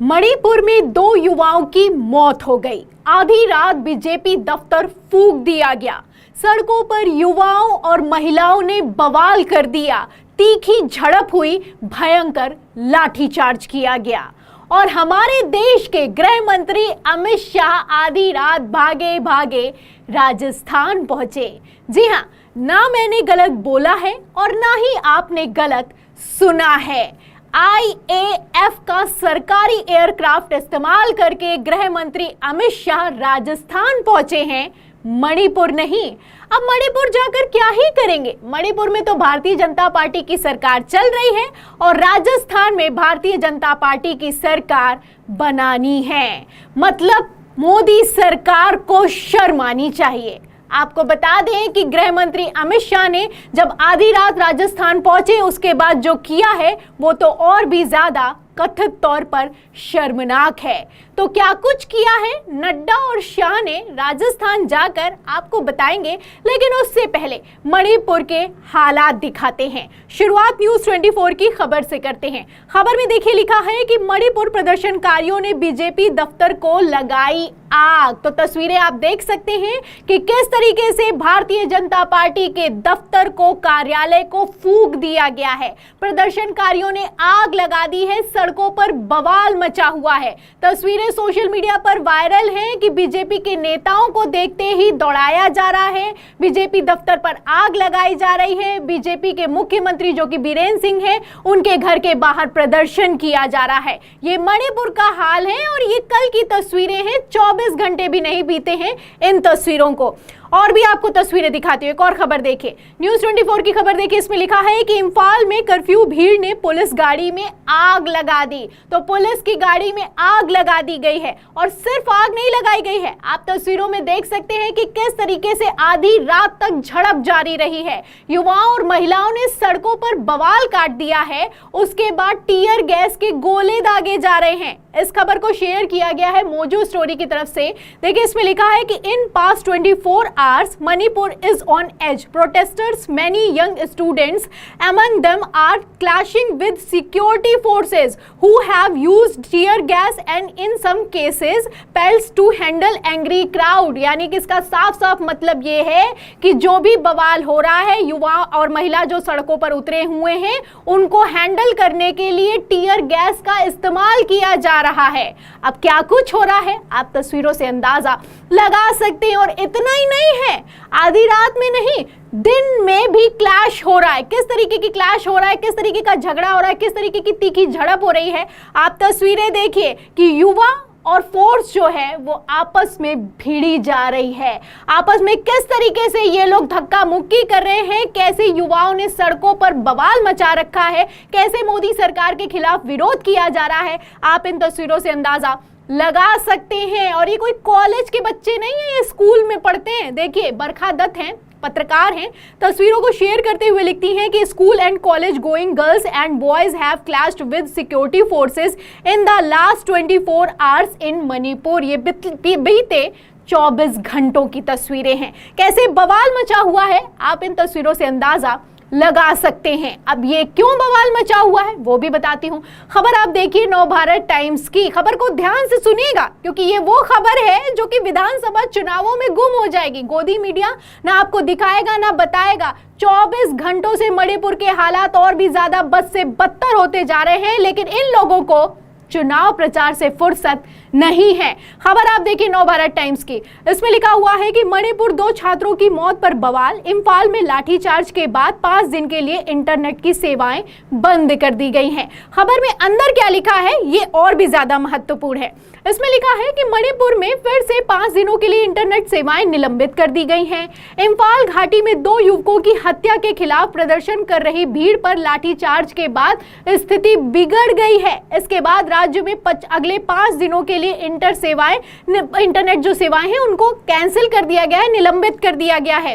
मणिपुर में 2 युवाओं की मौत हो गई। आधी रात बीजेपी दफ्तर फूंक दिया गया। सड़कों पर युवाओं और महिलाओं ने बवाल कर दिया। तीखी झड़प हुई, भयंकर लाठीचार्ज किया गया और हमारे देश के गृह मंत्री अमित शाह आधी रात भागे भागे राजस्थान पहुंचे। जी हां, ना मैंने गलत बोला है और ना ही आपने गलत सुना है। IAF का सरकारी एयरक्राफ्ट इस्तेमाल करके गृह मंत्री अमित शाह राजस्थान पहुंचे हैं, मणिपुर नहीं। अब मणिपुर जाकर क्या ही करेंगे? मणिपुर में तो भारतीय जनता पार्टी की सरकार चल रही है और राजस्थान में भारतीय जनता पार्टी की सरकार बनानी है। मतलब मोदी सरकार को शर्म आनी चाहिए। आपको बता दें कि गृह मंत्री अमित शाह ने जब आधी रात राजस्थान पहुंचे, उसके बाद जो किया है वो तो और भी ज्यादा कथित तौर पर शर्मनाक है। तो क्या कुछ किया है नड्डा और शाह ने राजस्थान जाकर, आपको बताएंगे, लेकिन उससे पहले मणिपुर के हालात दिखाते हैं। शुरुआत न्यूज़ 24 की खबर से करते हैं। खबर में देखिए लिखा है कि मणिपुर प्रदर्शनकारियों ने बीजेपी दफ्तर को लगाई आग। तो तस्वीरें आप देख सकते हैं कि किस तरीके से भारतीय जनता पार्टी के दफ्तर को, कार्यालय को फूंक दिया गया है। प्रदर्शनकारियों ने आग लगा दी है, सड़कों पर बवाल मचा हुआ है। तस्वीरें सोशल मीडिया पर वायरल हैं कि बीजेपी के नेताओं को देखते ही दौड़ाया जा रहा है, बीजेपी दफ्तर पर आग लगाई जा रही है। बीजेपी के मुख्यमंत्री जो कि बीरेन सिंह हैं, उनके घर के बाहर प्रदर्शन किया जा रहा है। ये मणिपुर का हाल है और ये कल की तस्वीरें हैं। 24 घंटे भी नहीं बीते हैं इन तस्वीरों को। और भी आपको तस्वीरें दिखाती हूं। एक और खबर देखिए, न्यूज़ 24 की खबर देखिए। इसमें लिखा है कि इंफाल में कर्फ्यू भीड़ ने पुलिस गाड़ी में आग लगा दी। तो पुलिस की गाड़ी में आग लगा दी गई है और सिर्फ आग नहीं लगाई गई है। आप तस्वीरों में देख सकते हैं कि किस तरीके से आधी रात तक झड़प जारी रही है। युवाओं और महिलाओं ने सड़कों पर बवाल काट दिया है। उसके बाद टीयर गैस के गोले दागे जा रहे हैं। इस खबर को शेयर किया गया है मोजो स्टोरी की तरफ से। देखिए इसमें लिखा है कि in past 24 hours Manipur is on edge. Protesters, many young students among them, are clashing with security forces who have used tear gas and in some cases pelts to handle angry crowd. यानी कि इसका साफ साफ मतलब ये है कि जो भी बवाल हो रहा है, युवा और महिला जो सड़कों पर उतरे हुए हैं, उनको हैंडल करने के लिए टीयर गैस का इस्तेमाल किया जा रहा है। अब क्या कुछ हो रहा है आप तस्वीरों से अंदाजा लगा सकते हैं। और इतना ही नहीं है, आधी रात में नहीं, दिन में भी क्लैश हो रहा है। किस तरीके की क्लैश हो रहा है, किस तरीके का झगड़ा हो रहा है, किस तरीके की तीखी झड़प हो रही है। आप तस्वीरें देखिए कि युवा और फोर्स जो है वो आपस में भिड़ी जा रही है। आपस में किस तरीके से ये लोग धक्का मुक्की कर रहे हैं, कैसे युवाओं ने सड़कों पर बवाल मचा रखा है, कैसे मोदी सरकार के खिलाफ विरोध किया जा रहा है, आप इन तस्वीरों से अंदाजा लगा सकते हैं। और ये कोई कॉलेज के बच्चे नहीं है, ये स्कूल में पढ़ते हैं। देखिए बरखा दत्त हैं, पत्रकार हैं, तस्वीरों को शेयर करते हुए लिखती हैं कि school and college going girls and boys have clashed with security forces in the last 24 hours इन मणिपुर। ये बीते 24 घंटों की तस्वीरें हैं। कैसे बवाल मचा हुआ है आप इन तस्वीरों से अंदाजा लगा सकते हैं। अब ये क्यों बवाल मचा हुआ है वो भी बताती हूँ। खबर आप देखिए नवभारत टाइम्स की। खबर को ध्यान से सुनिएगा क्योंकि ये वो खबर है जो कि विधानसभा चुनावों में गुम हो जाएगी। गोदी मीडिया ना आपको दिखाएगा ना बताएगा। 24 घंटों से मणिपुर के हालात और भी ज्यादा बद से बदतर होते जा रहे हैं, लेकिन इन लोगों को चुनाव प्रचार से फुर्सत नहीं है। खबर आप देखिए नवभारत टाइम्स की। इसमें लिखा हुआ है कि मणिपुर 2 छात्रों की मौत पर बवाल। इंफाल में लाठीचार्ज के बाद 5 दिन के लिए इंटरनेट की सेवाएं बंद कर दी गई हैं। खबर में अंदर क्या लिखा है ये और भी ज्यादा महत्वपूर्ण है। इसमें लिखा है कि मणिपुर में फिर से 5 दिनों के लिए इंटरनेट सेवाएं निलंबित कर दी गई हैं। इंफाल घाटी में 2 युवकों की हत्या के खिलाफ प्रदर्शन कर रही भीड़ पर लाठीचार्ज के बाद स्थिति बिगड़ गई है। इसके बाद राज्य में अगले 5 दिनों के लिए इंटरनेट जो सेवाएं हैं उनको कैंसिल कर दिया गया है, निलंबित कर दिया गया है।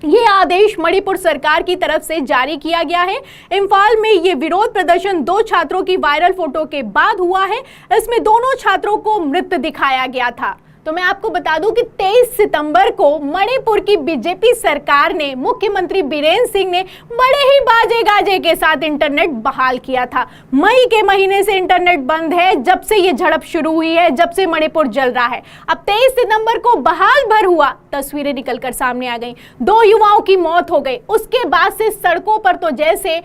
ये आदेश मणिपुर सरकार की तरफ से जारी किया गया है। इंफाल में ये विरोध प्रदर्शन 2 छात्रों की वायरल फोटो के बाद हुआ है। इसमें दोनों छात्रों को मृत दिखाया गया था। तो मैं आपको बता दूं कि 23 सितंबर को मणिपुर की बीजेपी सरकार ने, मुख्यमंत्री बीरेन सिंह ने बड़े ही बाजे गाजे के साथ इंटरनेट बहाल किया था। मई के महीने से इंटरनेट बंद है, जब से ये झड़प शुरू हुई है, जब से मणिपुर जल रहा है। अब 23 सितंबर को बहाल भर हुआ, तस्वीरें निकलकर सामने आ गई, 2 युवाओं की मौत हो गई। उसके बाद से सड़कों पर तो जैसे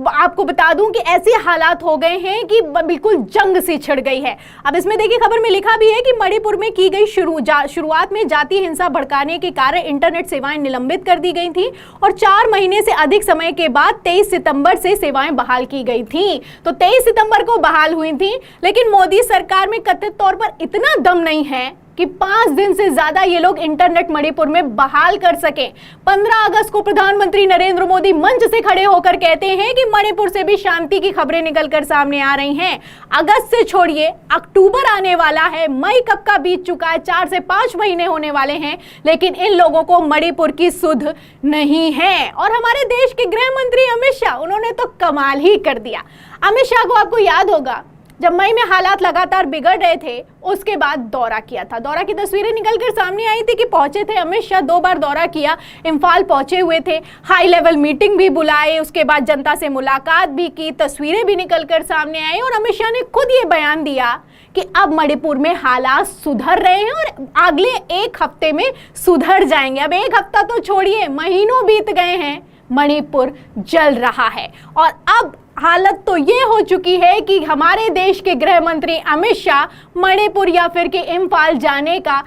आपको बता दूं कि ऐसे हालात हो गए हैं कि बिल्कुल जंग सी छिड़ गई है। अब इसमें देखिए खबर में लिखा भी है कि मणिपुर में की गई शुरुआत में जातीय हिंसा भड़काने के कारण इंटरनेट सेवाएं निलंबित कर दी गई थी और 4 महीने से अधिक समय के बाद 23 सितंबर से सेवाएं बहाल की गई थी। तो 23 सितंबर को बहाल हुई थी, लेकिन मोदी सरकार में कथित तौर पर इतना दम नहीं है कि 5 दिन से ज्यादा ये लोग इंटरनेट मणिपुर में बहाल कर सके। 15 अगस्त को प्रधानमंत्री नरेंद्र मोदी मंच से खड़े होकर कहते हैं कि मणिपुर से भी शांति की खबरें निकलकर सामने आ रही हैं। अगस्त से छोड़िए, अक्टूबर आने वाला है, मई कब का बीत चुका है, 4 से 5 महीने होने वाले हैं, लेकिन इन लोगों को मणिपुर की सुध नहीं है। और हमारे देश के गृह मंत्री अमित शाह, उन्होंने तो कमाल ही कर दिया। अमित शाह को आपको याद होगा, जब मई में हालात लगातार बिगड़ रहे थे, उसके बाद दौरा किया था। दौरा की तस्वीरें निकलकर सामने आई थी कि पहुंचे थे अमित शाह, 2 बार दौरा किया, इम्फाल पहुंचे हुए थे, हाई लेवल मीटिंग भी बुलाए, उसके बाद जनता से मुलाकात भी की, तस्वीरें भी निकलकर सामने आई और अमित शाह ने खुद ये बयान दिया कि अब मणिपुर में हालात सुधर रहे हैं और अगले 1 हफ्ते में सुधर जाएंगे। अब 1 हफ्ता तो छोड़िए, महीनों बीत गए हैं, मणिपुर जल रहा है। और अब हालत तो ये हो चुकी है कि हमारे देश के गृह मंत्री अमित शाह मणिपुर या फिर कि इम्फाल जाने का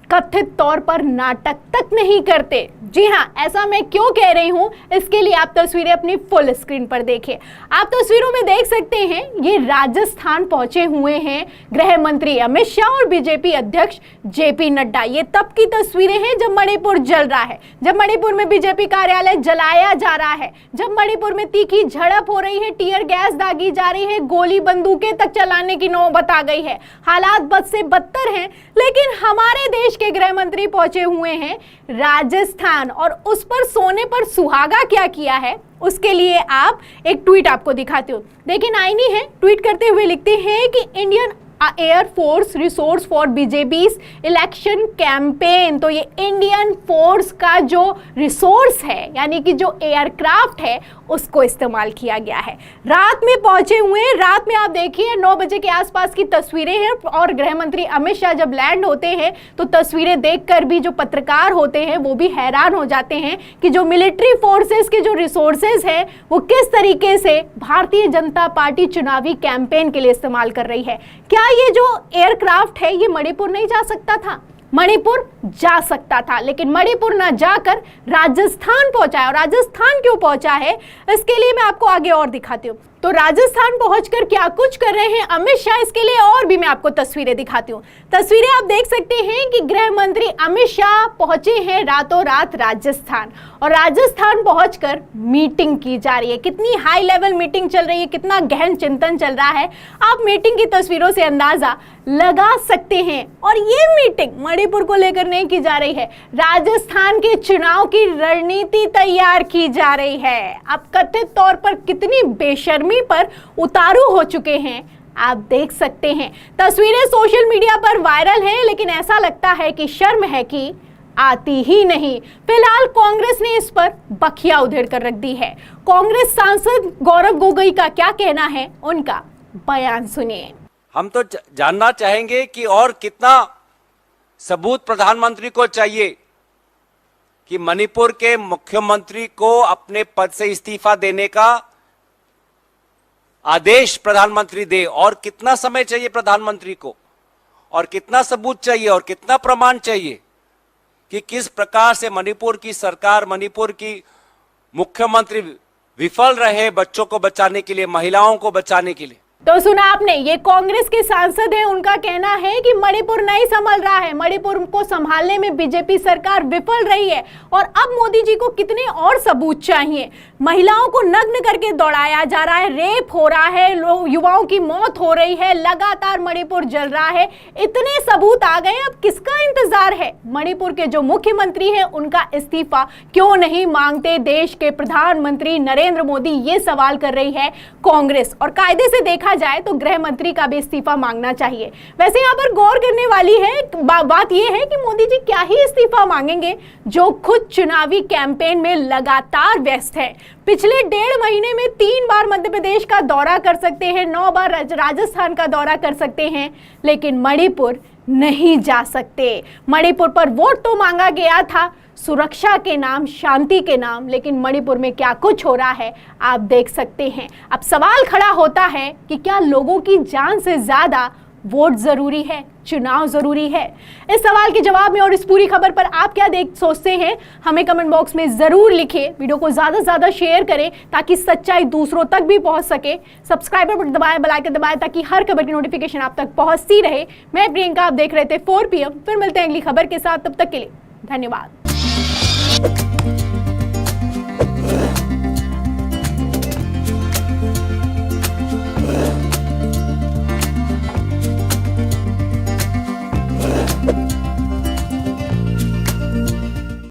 कथित तौर पर नाटक तक नहीं करते। जी हाँ, ऐसा मैं क्यों कह रही हूं, इसके लिए आप तस्वीरें अपनी फुल स्क्रीन पर देखिए। आप तस्वीरों में देख सकते हैं, ये राजस्थान पहुंचे हुए हैं गृह मंत्री अमित शाह और बीजेपी अध्यक्ष जेपी नड्डा। ये तब की तस्वीरें हैं जब मणिपुर जल रहा है, जब मणिपुर में बीजेपी कार्यालय जलाया जा रहा है, जब मणिपुर में तीखी झड़प हो रही है, टीयर गैस दागी जा रही है, गोली बंदूकें तक चलाने की नौबत आ गई है, हालात बद से बदतर हैं। लेकिन हमारे देश के गृह मंत्री पहुंचे हुए हैं राजस्थान, और उस पर सोने पर सुहागा क्या किया है, उसके लिए आप एक ट्वीट आपको दिखाती हूँ। देखिए, नाइनी है, ट्वीट करते हुए लिखते हैं कि Indian air force resource for BJP election campaign. तो ये इंडियन फोर्स का जो रिसोर्स है, यानी कि जो एयरक्राफ्ट है, उसको इस्तेमाल किया गया है। रात में पहुंचे हुए हैं, रात में आप देखिए 9 बजे के आसपास की तस्वीरें हैं और गृह मंत्री अमित शाह जब लैंड होते हैं तो तस्वीरें देखकर भी जो पत्रकार होते हैं वो भी हैरान हो जाते हैं कि जो मिलिट्री फोर्सेस के जो रिसोर्सेज हैं वो किस तरीके से भारतीय जनता पार्टी चुनावी कैंपेन के लिए इस्तेमाल कर रही है। क्या ये जो एयरक्राफ्ट है ये मणिपुर नहीं जा सकता था? मणिपुर जा सकता था, लेकिन मणिपुर ना जाकर राजस्थान पहुंचा है। और राजस्थान क्यों पहुंचा है, इसके लिए मैं आपको आगे और दिखाती हूँ। तो राजस्थान पहुंचकर क्या कुछ कर रहे हैं अमित शाह, इसके लिए और भी मैं आपको तस्वीरें दिखाती हूँ। तस्वीरें आप देख सकते हैं कि गृह मंत्री अमित शाह पहुंचे हैं रातों रात राजस्थान, और राजस्थान पहुंचकर मीटिंग की जा रही है। कितनी हाई लेवल मीटिंग चल रही है, कितना गहन चिंतन चल रहा है, आप मीटिंग की तस्वीरों से अंदाजा लगा सकते हैं। और ये मीटिंग मणिपुर को लेकर नहीं की जा रही है, राजस्थान के चुनाव की रणनीति तैयार की जा रही है। अब कथित तौर पर कितनी बेशर्मी पर उतारू हो चुके हैं आप देख सकते हैं। तस्वीरें सोशल मीडिया पर वायरल हैं, लेकिन ऐसा लगता है कि शर्म है कि आती ही नहीं। फिलहाल कांग्रेस ने इस पर बखिया उधेड़ कर रख दी है। कांग्रेस सांसद गौरव गोगोई का क्या कहना है, उनका बयान सुनिए। हम तो जानना चाहेंगे कि और कितना सबूत प्रधानमंत्री को चाहिए कि मणिपुर के मुख्यमंत्री को अपने पद से इस्तीफा देने का आदेश प्रधानमंत्री दे। और कितना समय चाहिए प्रधानमंत्री को, और कितना सबूत चाहिए, और कितना प्रमाण चाहिए कि किस प्रकार से मणिपुर की सरकार, मणिपुर की मुख्यमंत्री विफल रहे बच्चों को बचाने के लिए, महिलाओं को बचाने के लिए। तो सुना आपने, ये कांग्रेस के सांसद हैं, उनका कहना है कि मणिपुर नहीं संभल रहा है, मणिपुर को संभालने में बीजेपी सरकार विफल रही है और अब मोदी जी को कितने और सबूत चाहिए। महिलाओं को नग्न करके दौड़ाया जा रहा है, रेप हो रहा है, युवाओं की मौत हो रही है, लगातार मणिपुर जल रहा है, इतने सबूत आ गए, अब किसका इंतजार है? मणिपुर के जो मुख्यमंत्री हैं उनका इस्तीफा क्यों नहीं मांगते देश के प्रधानमंत्री नरेंद्र मोदी, ये सवाल कर रही है कांग्रेस। और कायदे से देखा देखा जाए तो गृह मंत्री का भी इस्तीफा मांगना चाहिए। वैसे यहाँ पर गौर करने वाली है बात यह है कि मोदी जी क्या ही इस्तीफा मांगेंगे, जो खुद चुनावी कैंपेन में लगातार व्यस्त है। पिछले 1.5 महीने में 3 बार मध्य प्रदेश का दौरा कर सकते हैं, 9 बार राजस्थान का दौरा कर सकते हैं, लेकिन मणिपुर नहीं जा सकते। मणिपुर पर वोट तो मांगा गया था सुरक्षा के नाम, शांति के नाम, लेकिन मणिपुर में क्या कुछ हो रहा है आप देख सकते हैं। अब सवाल खड़ा होता है कि क्या लोगों की जान से ज्यादा वोट जरूरी है, चुनाव जरूरी है? इस सवाल के जवाब में और इस पूरी खबर पर आप क्या सोचते हैं, हमें कमेंट बॉक्स में जरूर लिखें। वीडियो को ज्यादा से ज्यादा शेयर करें ताकि सच्चाई दूसरों तक भी पहुंच सके। सब्सक्राइबर बटन दबाएं, बेल आइकन दबाएं ताकि हर खबर की नोटिफिकेशन आप तक पहुंचती रहे। मैं प्रियंका, आप देख रहे थे 4 PM। फिर मिलते हैं अगली खबर के साथ, तब तक के लिए धन्यवाद। you